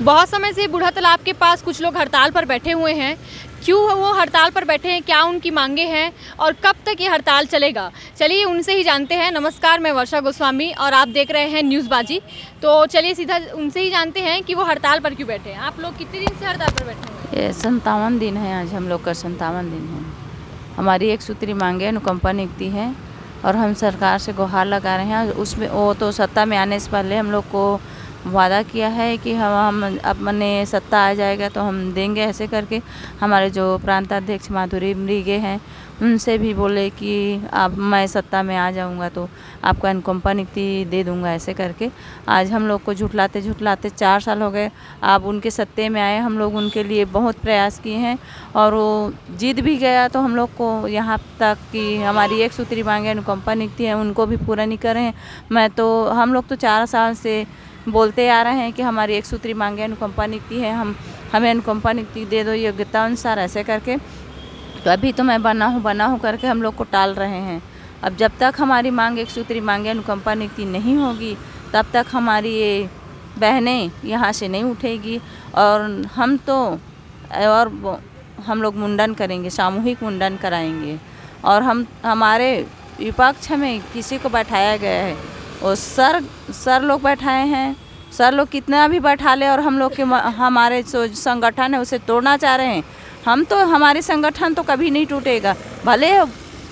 बहुत समय से बूढ़ा तालाब के पास कुछ लोग हड़ताल पर बैठे हुए हैं। क्यों वो हड़ताल पर बैठे हैं, क्या उनकी मांगे हैं और कब तक ये हड़ताल चलेगा, चलिए उनसे ही जानते हैं। नमस्कार, मैं वर्षा गोस्वामी और आप देख रहे हैं न्यूज़ बाजी। तो चलिए सीधा उनसे ही जानते हैं कि वो हड़ताल पर क्यों बैठे हैं। आप लोग कितने दिन से हड़ताल पर बैठे हैं? ये 57 दिन है, आज हम लोग का 57 दिन है। हमारी एक सूत्री मांगे अनुकंपा नियुक्ति है और हम सरकार से गुहार लगा रहे हैं। उसमें वो तो सत्ता में आने से पहले हम लोग को वादा किया है कि हम अपने सत्ता आ जाएगा तो हम देंगे, ऐसे करके। हमारे जो प्रांताध्यक्ष माधुरी मृगे हैं उनसे भी बोले कि अब मैं सत्ता में आ जाऊंगा तो आपको अनुकंपा नियुक्ति दे दूंगा, ऐसे करके। आज हम लोग को झुठलाते झुठलाते 4 साल हो गए। आप उनके सत्ते में आए, हम लोग उनके लिए बहुत प्रयास किए हैं और वो जीत भी गया। तो हम लोग को यहाँ तक कि हमारी एक सूत्री मांगे अनुकंपा नियुक्ति है, उनको भी पूरा नहीं कर रहे हैं। हम लोग तो 4 साल से बोलते आ रहे हैं कि हमारी एक सूत्री मांगे अनुकंपा नियुक्ति है, हमें अनुकंपा नियुक्ति दे दो योग्यता अनुसार, ऐसे करके। तो अभी तो मैं बना हूँ करके हम लोग को टाल रहे हैं। अब जब तक हमारी मांग एक सूत्री मांगे अनुकंपा नियुक्ति नहीं होगी तब तक हमारी ये बहनें यहाँ से नहीं उठेगी। और हम लोग मुंडन करेंगे, सामूहिक मुंडन कराएंगे। और हमारे विपक्ष में किसी को बैठाया गया है, और सर लोग बैठाए हैं। सर लोग कितना भी बैठा ले और हम लोग के हमारे जो संगठन है उसे तोड़ना चाह रहे हैं। हमारे संगठन तो कभी नहीं टूटेगा। भले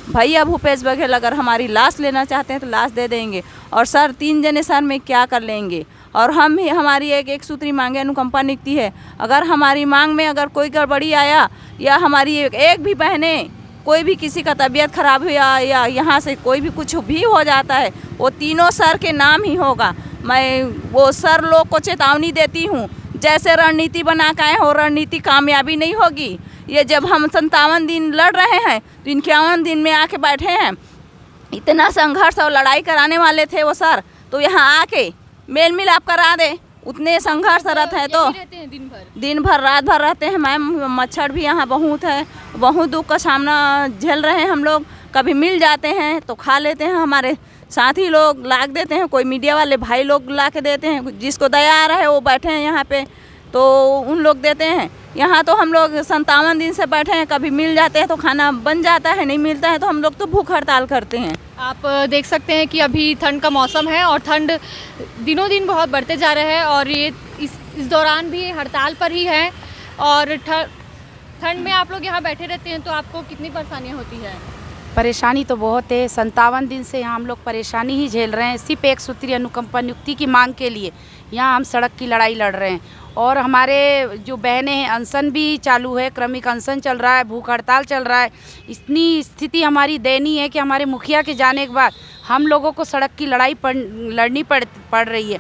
भैया भूपेश बघेल अगर हमारी लाश लेना चाहते हैं तो लाश दे देंगे, और सर 3 जने सर में क्या कर लेंगे। और हमारी एक सूत्री मांगे अनुकंपा नियुक्ति है। अगर हमारी मांग में अगर कोई गड़बड़ी आया या हमारी एक भी बहने कोई भी किसी का तबीयत खराब हुआ या यहाँ से कोई भी कुछ भी हो जाता है, वो तीनों सर के नाम ही होगा। मैं वो सर लोग को चेतावनी देती हूँ, जैसे रणनीति बना के आए हो, रणनीति कामयाबी नहीं होगी। ये जब हम 57 दिन लड़ रहे हैं तो 51 दिन में आके बैठे हैं। इतना संघर्ष और लड़ाई कराने वाले थे वो सर, तो यहाँ आके मेल मिलाप करा दे। उतने संघर्षरत है तो दिन भर रात भर रहते हैं मैम। मच्छर भी यहाँ बहुत है, बहुत दुख का सामना झेल रहे हैं हम लोग। कभी मिल जाते हैं तो खा लेते हैं, हमारे साथी लोग ला देते हैं, कोई मीडिया वाले भाई लोग ला के देते हैं। जिसको दया आ रहा है वो बैठे हैं यहाँ पे तो उन लोग देते हैं। यहाँ तो हम लोग 57 दिन से बैठे हैं, कभी मिल जाते हैं तो खाना बन जाता है, नहीं मिलता है तो हम लोग तो भूख हड़ताल करते हैं। आप देख सकते हैं कि अभी ठंड का मौसम है और ठंड दिनों दिन बहुत बढ़ते जा रहा है और ये इस दौरान भी हड़ताल पर ही है। और ठंड में आप लोग यहाँ बैठे रहते हैं तो आपको कितनी परेशानियाँ होती है? परेशानी तो बहुत है। 57 दिन से यहाँ हम लोग परेशानी ही झेल रहे हैं। सिर्फ एक सूत्री अनुकंपा नियुक्ति की मांग के लिए यहाँ हम सड़क की लड़ाई लड़ रहे हैं। और हमारे जो बहनें हैं, अनशन भी चालू है, क्रमिक अनशन चल रहा है, भूख हड़ताल चल रहा है। इतनी स्थिति हमारी दयनीय है कि हमारे मुखिया के जाने के बाद हम लोगों को सड़क की लड़ाई लड़नी पड़ रही है।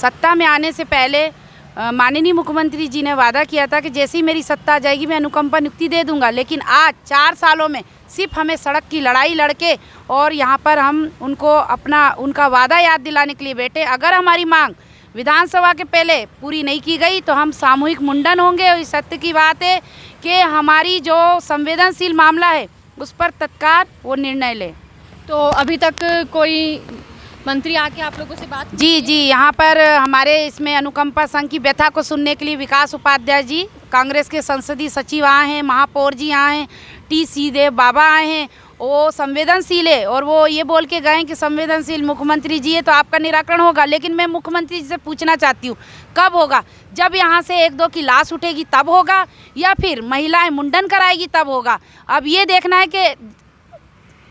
सत्ता में आने से पहले माननीय मुख्यमंत्री जी ने वादा किया था कि जैसे ही मेरी सत्ता आ जाएगी मैं अनुकंपा नियुक्ति दे दूंगा। लेकिन आज 4 सालों में सिर्फ हमें सड़क की लड़ाई लड़के और यहाँ पर हम उनका वादा याद दिलाने के लिए बैठे। अगर हमारी मांग विधानसभा के पहले पूरी नहीं की गई तो हम सामूहिक मुंडन होंगे। और सत्य की बात है कि हमारी जो संवेदनशील मामला है उस पर तत्काल वो निर्णय ले। तो अभी तक कोई मंत्री आके आप लोगों से बात? जी, यहाँ पर हमारे इसमें अनुकंपा संघ की व्यथा को सुनने के लिए विकास उपाध्याय जी, कांग्रेस के संसदीय सचिव आए हैं, महापौर जी आए हैं, टी सीदेव बाबा आए हैं। वो संवेदनशील है और वो ये बोल के गए कि संवेदनशील मुख्यमंत्री जी है तो आपका निराकरण होगा। लेकिन मैं मुख्यमंत्री जी से पूछना चाहती हूँ, कब होगा? जब यहाँ से 1-2 की लाश उठेगी तब होगा, या फिर महिलाएं मुंडन कराएगी तब होगा? अब ये देखना है कि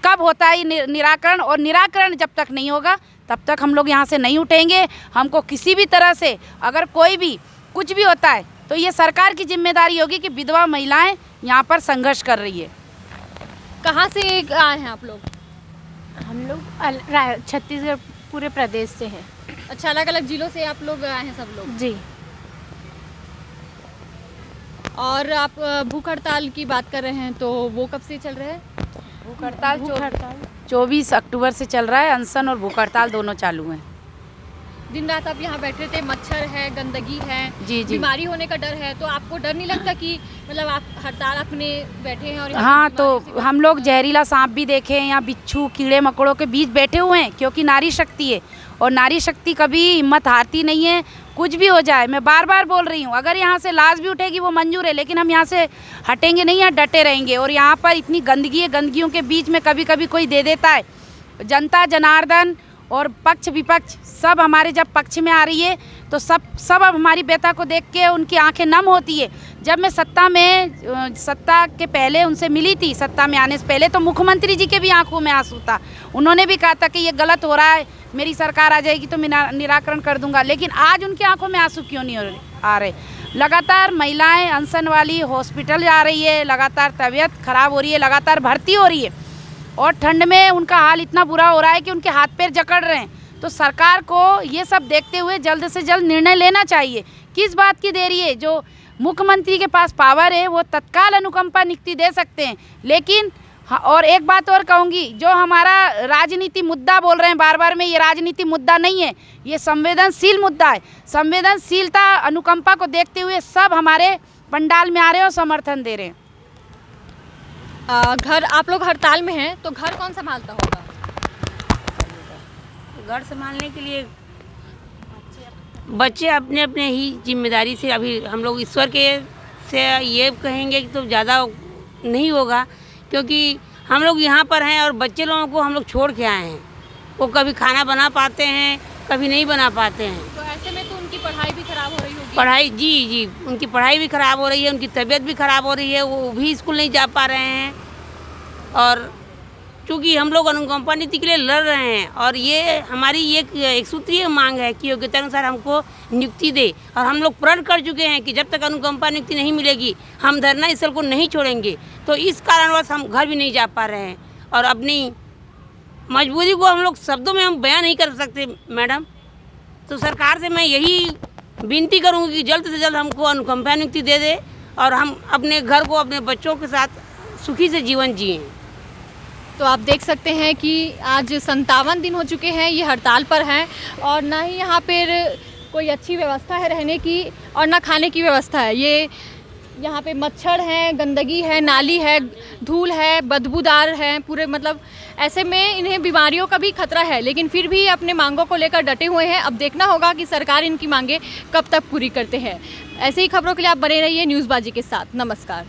कब होता है निराकरण। और निराकरण जब तक नहीं होगा तब तक हम लोग यहाँ से नहीं उठेंगे। हमको किसी भी तरह से अगर कोई भी कुछ भी होता है तो ये सरकार की जिम्मेदारी होगी कि विधवा महिलाएं यहाँ पर संघर्ष कर रही है। कहाँ से आए हैं आप लोग? हम लोग छत्तीसगढ़ पूरे प्रदेश से हैं। अच्छा, अलग अलग जिलों से आप लोग आए हैं सब लोग? जी। और आप भूख हड़ताल की बात कर रहे हैं तो वो कब से चल रहा है? भूख हड़ताल 24 अक्टूबर से चल रहा है। अनशन और भूख हड़ताल दोनों चालू हैं। दिन रात आप यहाँ बैठे थे, मच्छर है, गंदगी है, जी, बीमारी होने का डर है, तो आपको डर नहीं लगता कि मतलब आप हड़ताल अपने बैठे हैं? और हाँ, तो हम लोग जहरीला सांप भी देखे हैं, यहाँ बिच्छू कीड़े मकोड़ों के बीच बैठे हुए हैं, क्योंकि नारी शक्ति है और नारी शक्ति कभी हिम्मत हारती नहीं है। कुछ भी हो जाए, मैं बार बार बोल रही हूँ, अगर यहाँ से लाश भी उठेगी वो मंजूर है, लेकिन हम यहाँ से हटेंगे नहीं, यहाँ डटे रहेंगे। और यहाँ पर इतनी गंदगी है, गंदगियों के बीच में कभी कभी कोई दे देता है। जनता जनार्दन और पक्ष विपक्ष सब हमारे जब पक्ष में आ रही है तो सब अब हमारी व्यथा को देख के उनकी आंखें नम होती है। जब मैं सत्ता के पहले उनसे मिली थी, सत्ता में आने से पहले, तो मुख्यमंत्री जी के भी आंखों में आंसू था। उन्होंने भी कहा था कि ये गलत हो रहा है, मेरी सरकार आ जाएगी तो मैं निराकरण कर दूंगा। लेकिन आज उनकी आंखों में आंसू क्यों नहीं आ रहे? लगातार महिलाएं अनशन वाली हॉस्पिटल जा रही है, लगातार तबीयत खराब हो रही है, लगातार भर्ती हो रही है, और ठंड में उनका हाल इतना बुरा हो रहा है कि उनके हाथ पैर जकड़ रहे हैं। तो सरकार को ये सब देखते हुए जल्द से जल्द निर्णय लेना चाहिए। किस बात की देरी है? जो मुख्यमंत्री के पास पावर है वो तत्काल अनुकंपा नियुक्ति दे सकते हैं। लेकिन और एक बात और कहूँगी, जो हमारा राजनीति मुद्दा बोल रहे हैं बार बार में, ये राजनीति मुद्दा नहीं है, ये संवेदनशील मुद्दा है। संवेदनशीलता अनुकंपा को देखते हुए सब हमारे पंडाल में आ रहे हैं और समर्थन दे रहे हैं। घर आप लोग हड़ताल में हैं तो घर कौन संभालता होगा? घर संभालने के लिए बच्चे अपने अपने ही जिम्मेदारी से, अभी हम लोग ईश्वर के से ये कहेंगे कि तो ज़्यादा नहीं होगा, क्योंकि हम लोग यहाँ पर हैं और बच्चे लोगों को हम लोग छोड़ के आए हैं। वो कभी खाना बना पाते हैं, कभी नहीं बना पाते हैं। तो ऐसे में तो उनकी पढ़ाई भी खराब हो रही होगी। पढ़ाई जी उनकी पढ़ाई भी ख़राब हो रही है, उनकी तबीयत भी ख़राब हो रही है, वो भी स्कूल नहीं जा पा रहे हैं। और चूँकि हम लोग अनुकंपा नीति के लिए लड़ रहे हैं और ये हमारी एक सूत्रीय मांग है कि योग्यता अनुसार हमको नियुक्ति दे, और हम लोग प्रण कर चुके हैं कि जब तक अनुकंपा नियुक्ति नहीं मिलेगी हम धरना स्थल को नहीं छोड़ेंगे। तो इस कारणवश हम घर भी नहीं जा पा रहे हैं और अपनी मजबूरी को हम लोग शब्दों में हम बयान नहीं कर सकते मैडम। तो सरकार से मैं यही विनती करूँगी कि जल्द से जल्द हमको अनुकंपा नियुक्ति दे दे और हम अपने घर को, अपने बच्चों के साथ सुखी से जीवन जिएं। तो आप देख सकते हैं कि आज 57 दिन हो चुके हैं ये हड़ताल पर हैं, और ना ही यहाँ पर कोई अच्छी व्यवस्था है रहने की और ना खाने की व्यवस्था है। ये यहाँ पे मच्छर हैं, गंदगी है, नाली है, धूल है, बदबूदार है पूरे, मतलब ऐसे में इन्हें बीमारियों का भी खतरा है। लेकिन फिर भी अपने मांगों को लेकर डटे हुए हैं। अब देखना होगा कि सरकार इनकी मांगें कब तक पूरी करते हैं। ऐसे ही खबरों के लिए आप बने रहिए न्यूज़बाजी के साथ। नमस्कार।